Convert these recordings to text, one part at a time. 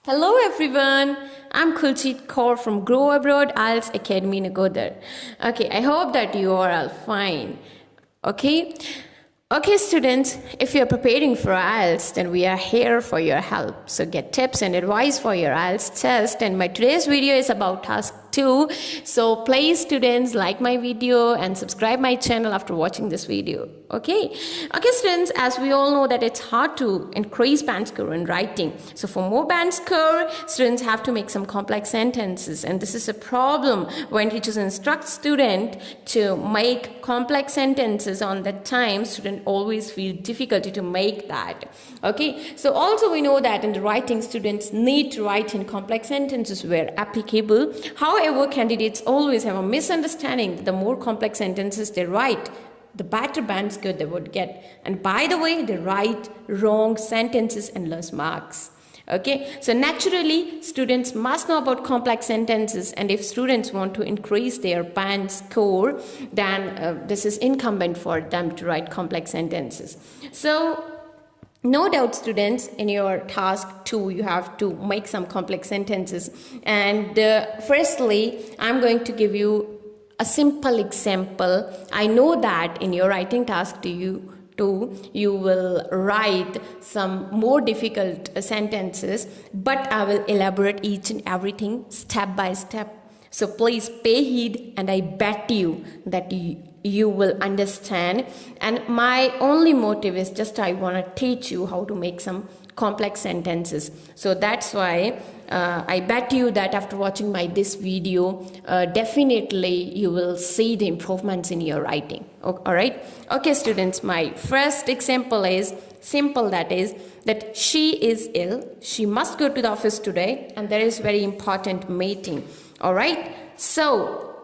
Hello everyone, I'm Kulchit Kaur from Grow Abroad IELTS Academy Nagodar. Okay, I hope that you are all fine. Okay, students, if you're preparing for IELTS, then we are here for your help. So get tips and advice for your IELTS test. And my today's video is about task 2. So please, students, like my video and subscribe my channel after watching this video. Okay, students, as we all know that it's hard to increase band score in writing. So for more band score, students have to make some complex sentences, and this is a problem when teachers instruct student to make complex sentences on that time. Student always feel difficulty to make that. Okay, so also we know that in the writing, students need to write in complex sentences where applicable. However, candidates always have a misunderstanding that the more complex sentences they write, the better band score they would get. And by the way, they write wrong sentences and lose marks. Okay, so naturally, students must know about complex sentences, and if students want to increase their band score, then this is incumbent for them to write complex sentences. So, no doubt, students, in your task 2, you have to make some complex sentences. And firstly, I'm going to give you a simple example. I know that in your writing task you will write some more difficult sentences, but I will elaborate each and everything step by step. So please pay heed, and I bet you that you will understand. And my only motive is just I want to teach you how to make some complex sentences. So that's why I bet you that after watching this video, definitely you will see the improvements in your writing. All right. Okay, students, my first example is simple. That is that she is ill. She must go to the office today, and there is very important meeting. All right. So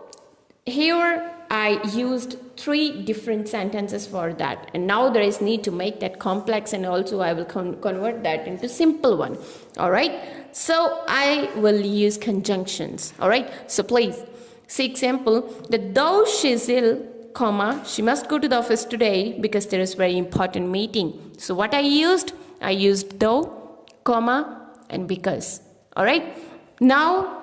here I used 3 different sentences for that, and now there is need to make that complex, and also I will convert that into simple one. All right, so I will use conjunctions. All right, so please see example that though she's ill, comma, she must go to the office today because there is very important meeting. So what I used though, comma, and because. All right, now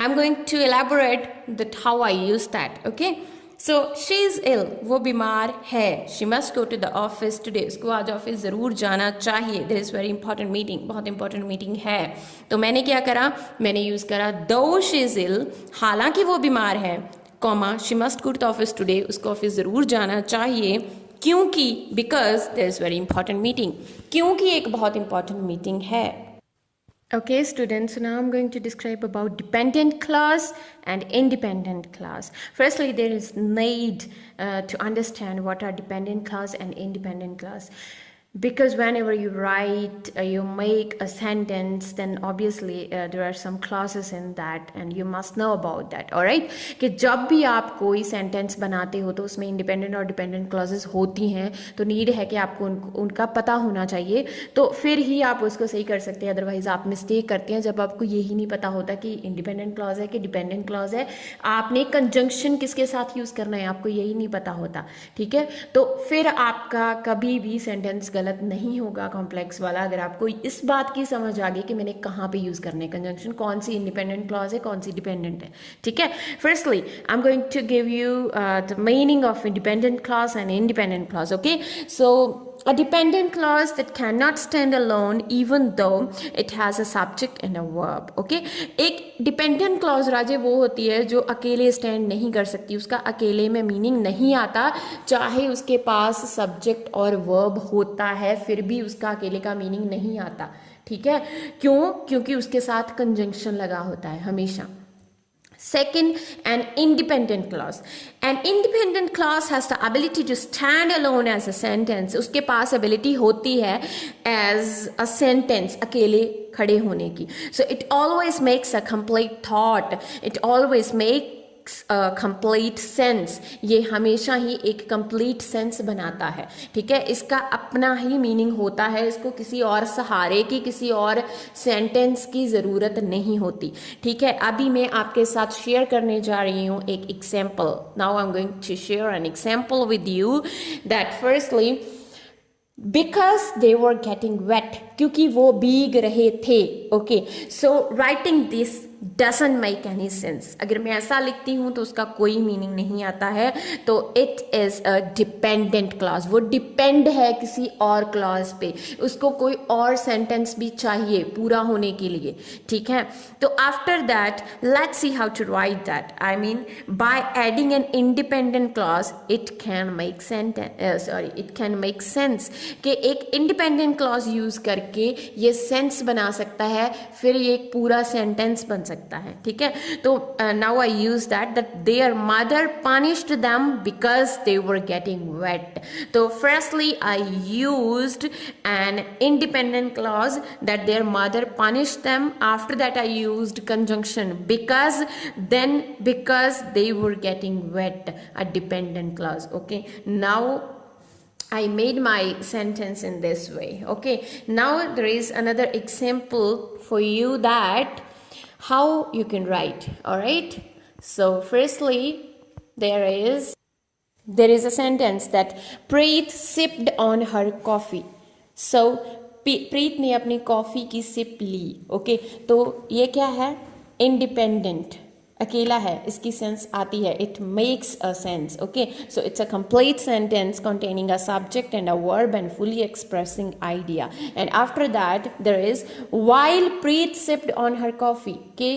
I'm going to elaborate that how I use that. Okay, so she is ill, वो बीमार है. She must go to the office today. उसको आज office ज़रूर जाना चाहिए. There is very important meeting. बहुत important meeting है. तो मैंने क्या करा? मैंने यूज़ करा though she is ill, हालांकि वो बीमार है, comma, she must go to the office today. उसको ऑफिस ज़रूर जाना चाहिए. क्योंकि because there is very important meeting. क्योंकि एक बहुत important meeting है. Okay, students, so now I'm going to describe about dependent clause and independent clause. Firstly, there is need to understand what are dependent clause and independent clause. Because whenever you write, you make a sentence, then obviously there are some clauses in that, and you must know about that. All right, कि जब भी आप कोई sentence बनाते हो तो उसमें independent और dependent clauses होती हैं, तो need है कि आपको उनका पता होना चाहिए, तो फिर ही आप उसको सही कर सकते हैं. अदरवाइज आप मिस्टेक करते हैं जब आपको यही नहीं पता होता कि independent clause है कि dependent clause है. आपने conjunction किसके साथ यूज़ करना है आपको यही नहीं पता होता. ठीक है, तो फिर आपका कभी भी sentence गलत नहीं होगा कॉम्प्लेक्स वाला, अगर आपको इस बात की समझ आ गई कि मैंने कहाँ पे यूज़ करने कंजंक्शन, कौन सी इंडिपेंडेंट क्लॉज है, कौन सी डिपेंडेंट है. ठीक है, firstly I am going to give you the meaning of independent clause and independent clause. Okay, so a dependent clause that cannot stand alone even though it has a subject and a verb. Okay, एक dependent clause राजे वो होती है जो अकेले stand नहीं कर सकती, उसका अकेले में meaning नहीं आता, चाहे उसके पास subject और verb होता है फिर भी उसका अकेले का meaning नहीं आता. ठीक है, क्यों? क्योंकि उसके साथ conjunction लगा होता है हमेशा. Second, an independent clause. An independent clause has the ability to stand alone as a sentence. उसके पास ability होती है as a sentence, अकेले खड़े होने की. So it always makes a complete thought. It always makes a complete sense. ये हमेशा ही एक complete sense बनाता है. ठीक है, इसका अपना ही meaning होता है, इसको किसी और सहारे की, किसी और sentence की ज़रूरत नहीं होती. ठीक है, अभी मैं आपके साथ शेयर करने जा रही हूँ एक example. Now I'm going to share an example with you that firstly, because they were getting wet, क्योंकि वो भीग रहे थे। Okay, so writing this doesn't make any sense. अगर मैं ऐसा लिखती हूँ तो उसका कोई मीनिंग नहीं आता है। तो it is a dependent clause, वो डिपेंड है किसी और क्लॉज पे, उसको कोई और सेंटेंस भी चाहिए पूरा होने के लिए। ठीक है, तो after that let's see how to write that. I mean by adding an independent clause it can make it can make sense, कि एक इंडिपेंडेंट क्लॉज यूज करके ये सेंस बना सकता है, फिर ये एक पूरा सेंटेंस बन सकता है। ठीक है, तो now I use that their mother punished them because they were getting wet. तो firstly I used an independent clause that their mother punished them, after that I used conjunction because, then because they were getting wet, a dependent clause. Okay, now I made my sentence in this way. Okay, now there is another example for you that how you can write. All right, so firstly there is a sentence that Preet sipped on her coffee. So प्रीत ने अपनी coffee की SIP ली। Okay, तो ये क्या है, independent, अकेला है, इसकी सेंस आती है, it makes a sense. Okay, so it's a complete sentence containing a subject and a verb and fully expressing idea. And after that there is while Preet sipped on her coffee, कि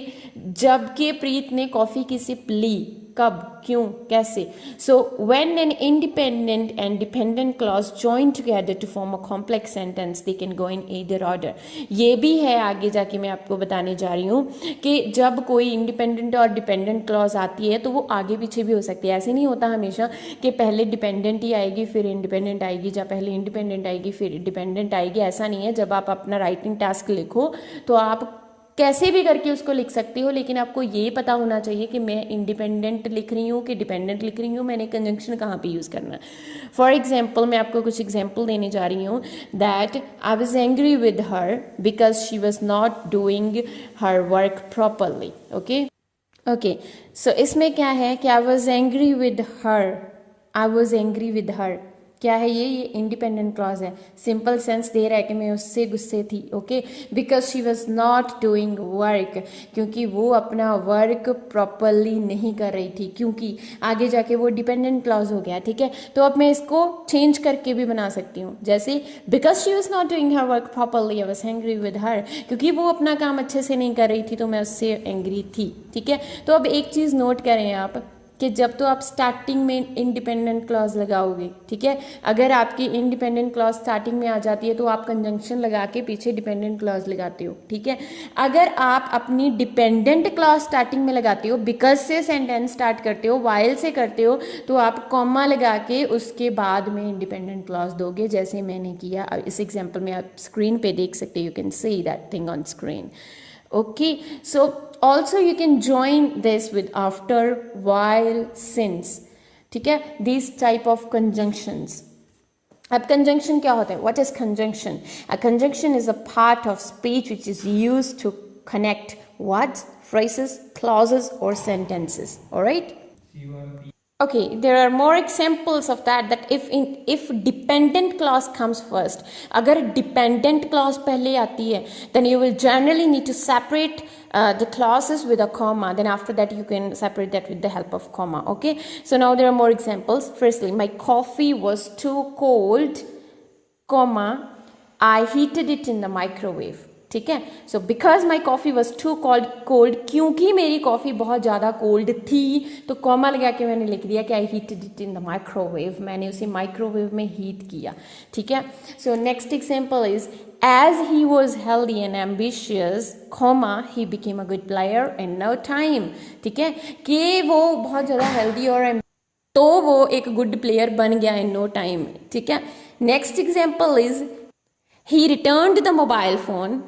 जबकि प्रीत ने coffee की SIP ली, कब, क्यों, कैसे। So when an independent and dependent clause join together to form a complex sentence they can go in either order. ये भी है आगे जाके मैं आपको बताने जा रही हूँ कि जब कोई इंडिपेंडेंट और डिपेंडेंट क्लॉज आती है तो वो आगे पीछे भी हो सकती है। ऐसे नहीं होता हमेशा कि पहले डिपेंडेंट ही आएगी फिर इंडिपेंडेंट आएगी, या पहले इंडिपेंडेंट आएगी फिर डिपेंडेंट आएगी, ऐसा नहीं है। जब आप अपना राइटिंग टास्क लिखो तो आप कैसे भी करके उसको लिख सकती हो, लेकिन आपको ये पता होना चाहिए कि मैं इंडिपेंडेंट लिख रही हूँ कि डिपेंडेंट लिख रही हूँ, मैंने कंजंक्शन कहाँ पे यूज़ करना है। फॉर एग्जाम्पल मैं आपको कुछ एग्जाम्पल देने जा रही हूँ that I was angry with her because she was not doing her work properly. Okay, so इसमें क्या है कि I was angry with her, I was angry with her क्या है, ये इंडिपेंडेंट क्लॉज है, सिंपल सेंस दे रहा है कि मैं उससे गुस्से थी। Okay, because she was not doing work, क्योंकि वो अपना वर्क प्रॉपरली नहीं कर रही थी, क्योंकि आगे जाके वो डिपेंडेंट क्लॉज हो गया। ठीक है, तो अब मैं इसको चेंज करके भी बना सकती हूँ, जैसे because she was not doing her work properly I was angry with हर, क्योंकि वो अपना काम अच्छे से नहीं कर रही थी तो मैं उससे एंग्री थी। ठीक है, तो अब एक चीज़ नोट करें आप कि जब तो आप स्टार्टिंग में इंडिपेंडेंट क्लॉज लगाओगे, ठीक है, अगर आपकी इंडिपेंडेंट क्लॉज स्टार्टिंग में आ जाती है तो आप कंजंक्शन लगा के पीछे डिपेंडेंट क्लॉज लगाते हो। ठीक है, अगर आप अपनी डिपेंडेंट क्लॉज स्टार्टिंग में लगाते हो, बिकॉज से सेंटेंस स्टार्ट करते हो, वाइल से करते हो, तो आप कॉमा लगा के उसके बाद में इंडिपेंडेंट क्लॉज दोगे, जैसे मैंने किया। इस एग्जाम्पल में आप स्क्रीन पे देख सकते हो, you can see that thing on screen. Okay, so also you can join this with after, while, since. ठीक है, these type of conjunctions. अब conjunction क्या होता है? What is conjunction? A conjunction is a part of speech which is used to connect words, phrases, clauses or sentences. All right? Okay, there are more examples of that if dependent clause comes first, अगर dependent clause पहले आती है, then you will generally need to separate the clauses with a comma. Then after that you can separate that with the help of comma. Okay, so now there are more examples. Firstly, my coffee was too cold, comma, I heated it in the microwave. ठीक है, so because my coffee was too cold, क्योंकि मेरी coffee बहुत ज़्यादा cold थी, तो comma लगा के मैंने लिख दिया कि I heated it in the microwave, मैंने उसे माइक्रोवेव में हीट किया। ठीक है, so next example is as he was healthy and ambitious, comma he became a good player in no time. ठीक है, कि वो बहुत ज़्यादा हेल्दी और तो वो एक गुड प्लेयर बन गया इन नो टाइम। ठीक है, next example is he returned the mobile phone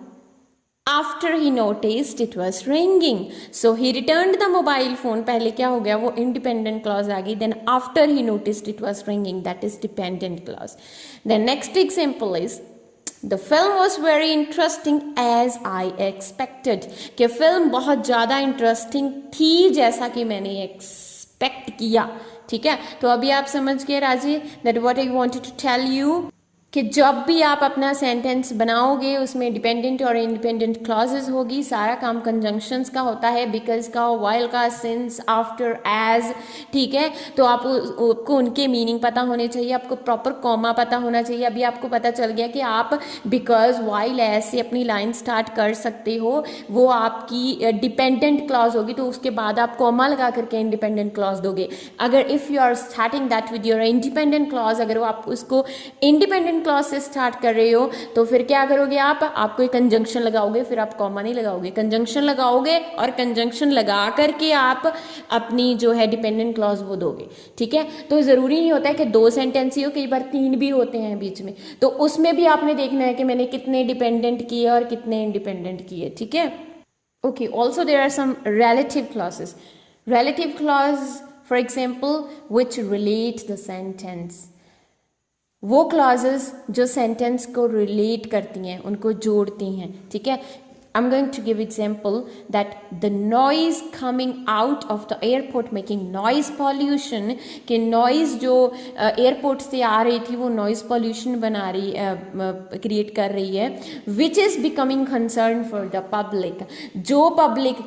after he noticed it was ringing. So he returned the mobile phone, पहले क्या हो गया, वो independent clause आ गई, then after he noticed it was ringing, that is dependent clause. The next example is the film was very interesting as I expected, कि film बहुत ज़्यादा interesting थी जैसा कि मैंने expect किया। ठीक है, तो अभी आप समझ गए राजी that what I wanted to tell you कि जब भी आप अपना सेंटेंस बनाओगे उसमें डिपेंडेंट और इंडिपेंडेंट क्लॉजेज होगी, सारा काम कंजंक्शंस का होता है, बिकॉज का, वाइल का, सिंस, आफ्टर, एज, ठीक है। तो आपको उनके मीनिंग पता होने चाहिए, आपको प्रॉपर कॉमा पता होना चाहिए। अभी आपको पता चल गया कि आप बिकॉज, वाइल, एज से अपनी लाइन स्टार्ट कर सकते हो, वो आपकी डिपेंडेंट क्लॉज होगी, तो उसके बाद आप कॉमा लगा करके इंडिपेंडेंट क्लॉज दोगे। अगर if you are starting that with your independent clause, अगर वो आप उसको इंडिपेंडेंट क्लॉज से स्टार्ट कर रहे हो तो फिर क्या करोगे आप कोई कंजंक्शन लगाओगे, फिर आप कॉमा नहीं लगाओगे, कंजंक्शन लगाओगे और कंजंक्शन लगा करके आप अपनी जो है डिपेंडेंट क्लॉज वो दोगे, ठीक है। तो ज़रूरी नहीं होता है कि 2 सेंटेंस ही हो, कई बार 3 भी होते हैं बीच में, तो उसमें भी आपने देखना है कि मैंने कितने डिपेंडेंट किए और कितने इंडिपेंडेंट किए, ठीक है। Okay, also there are some relative clauses. Relative clause for example which relate the sentence, वो क्लॉजेस जो सेंटेंस को रिलेट करती हैं, उनको जोड़ती हैं, ठीक है। I am going to give example that the noise coming out of the airport making noise pollution, कि नॉइज जो एयरपोर्ट से आ रही थी वो नॉइज पॉल्यूशन बना रही क्रिएट कर रही है, which is becoming concern for the public, जो पब्लिक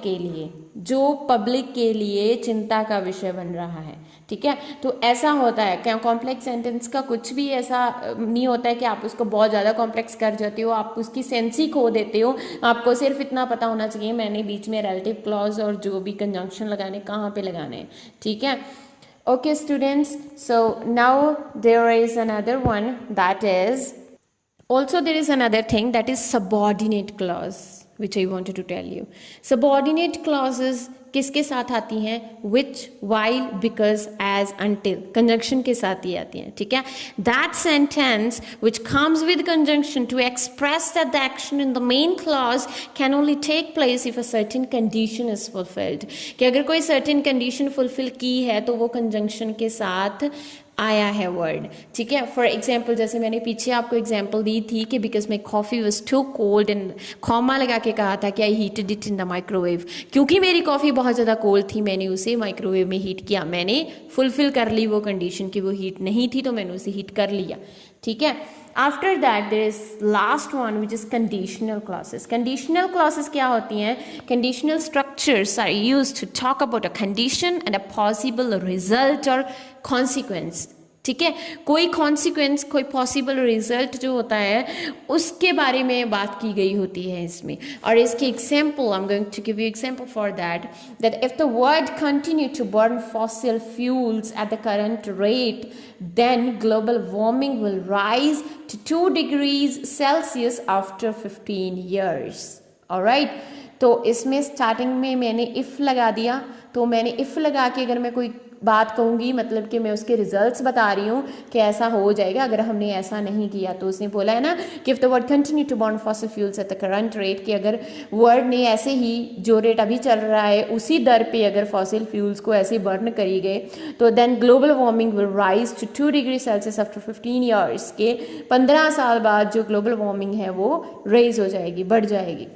के लिए चिंता का विषय बन रहा है, ठीक है। तो ऐसा होता है क्या, कॉम्प्लेक्स सेंटेंस का कुछ भी ऐसा नहीं होता है कि आप उसको बहुत ज़्यादा कॉम्प्लेक्स कर जाते हो, आप उसकी सेंस ही खो देते हो। आपको सिर्फ इतना पता होना चाहिए मैंने बीच में रिलेटिव क्लॉज और जो भी कंजंक्शन लगाने कहाँ पे लगाने हैं, ठीक है। Okay students, so now there is another one, that is also there is another thing, that is subordinate clause, which I wanted to tell you. Subordinate clauses किसके साथ आती हैं, which, while, because, as, until, conjunction के साथ ही आती हैं, ठीक है। That sentence which comes with conjunction to express that the action in the main clause can only take place if a certain condition is fulfilled, कि अगर कोई certain condition fulfill की है तो वो conjunction के साथ आया है वर्ड, ठीक है। फॉर एग्जाम्पल जैसे मैंने पीछे आपको एग्जाम्पल दी थी कि because my coffee was too cold and comma लगा के कहा था कि I heated it in the microwave, क्योंकि मेरी कॉफ़ी बहुत ज़्यादा कोल्ड थी मैंने उसे माइक्रोवेव में हीट किया, मैंने फुलफिल कर ली वो कंडीशन कि वो हीट नहीं थी तो मैंने उसे हीट कर लिया, ठीक है। After that there is last one which is conditional clauses. Conditional clauses क्या होती हैं, conditional structures are used to talk about a condition and a possible result और कॉन्सिक्वेंस, ठीक है। कोई कॉन्सिक्वेंस, कोई पॉसिबल रिजल्ट जो होता है उसके बारे में बात की गई होती है इसमें। और इसकी example, I am going to give you example for that if the world continue to burn fossil fuels at the current rate then global warming will rise to 2 degrees Celsius after 15 years. Alright, तो इसमें starting में मैंने if लगा दिया, तो मैंने if लगा के अगर मैं कोई बात कहूँगी मतलब कि मैं उसके रिजल्ट्स बता रही हूँ कि ऐसा हो जाएगा अगर हमने ऐसा नहीं किया। तो उसने बोला है ना कि if the world continue to burn fossil fuels at the current rate, कि अगर वर्ल्ड ने ऐसे ही जो रेट अभी चल रहा है उसी दर पे अगर फॉसिल फ्यूल्स को ऐसे बर्न करी गए तो then global warming will rise to 2 degree Celsius after 15 years, के 15 साल बाद जो ग्लोबल वार्मिंग है वो रेज हो जाएगी, बढ़ जाएगी,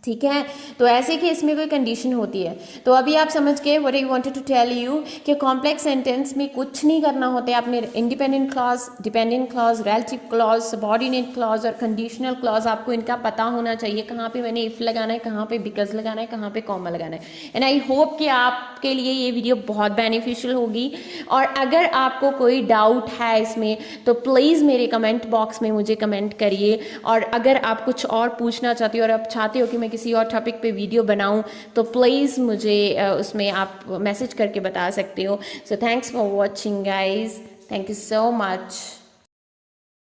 ठीक है। तो ऐसे कि इसमें कोई कंडीशन होती है। तो अभी आप समझ गए what I wanted to tell you कि कॉम्प्लेक्स सेंटेंस में कुछ नहीं करना होता है, आपने independent clause, dependent clause, relative clause, subordinate clause और कंडीशनल क्लॉज आपको इनका पता होना चाहिए, कहाँ पे मैंने इफ़ लगाना है, कहाँ पे बिकॉज लगाना है, कहाँ पे कॉमा लगाना है। एंड आई होप कि आपके लिए ये वीडियो बहुत बेनिफिशियल होगी। और अगर आपको कोई डाउट है इसमें तो प्लीज़ मेरे कमेंट बॉक्स में मुझे कमेंट करिए। और अगर आप कुछ और पूछना चाहते हो और आप चाहते हो कि मैं किसी और टॉपिक पे वीडियो बनाऊं तो प्लीज़ मुझे उसमें आप मैसेज करके बता सकते हो। So thanks for watching guys, thank you so much.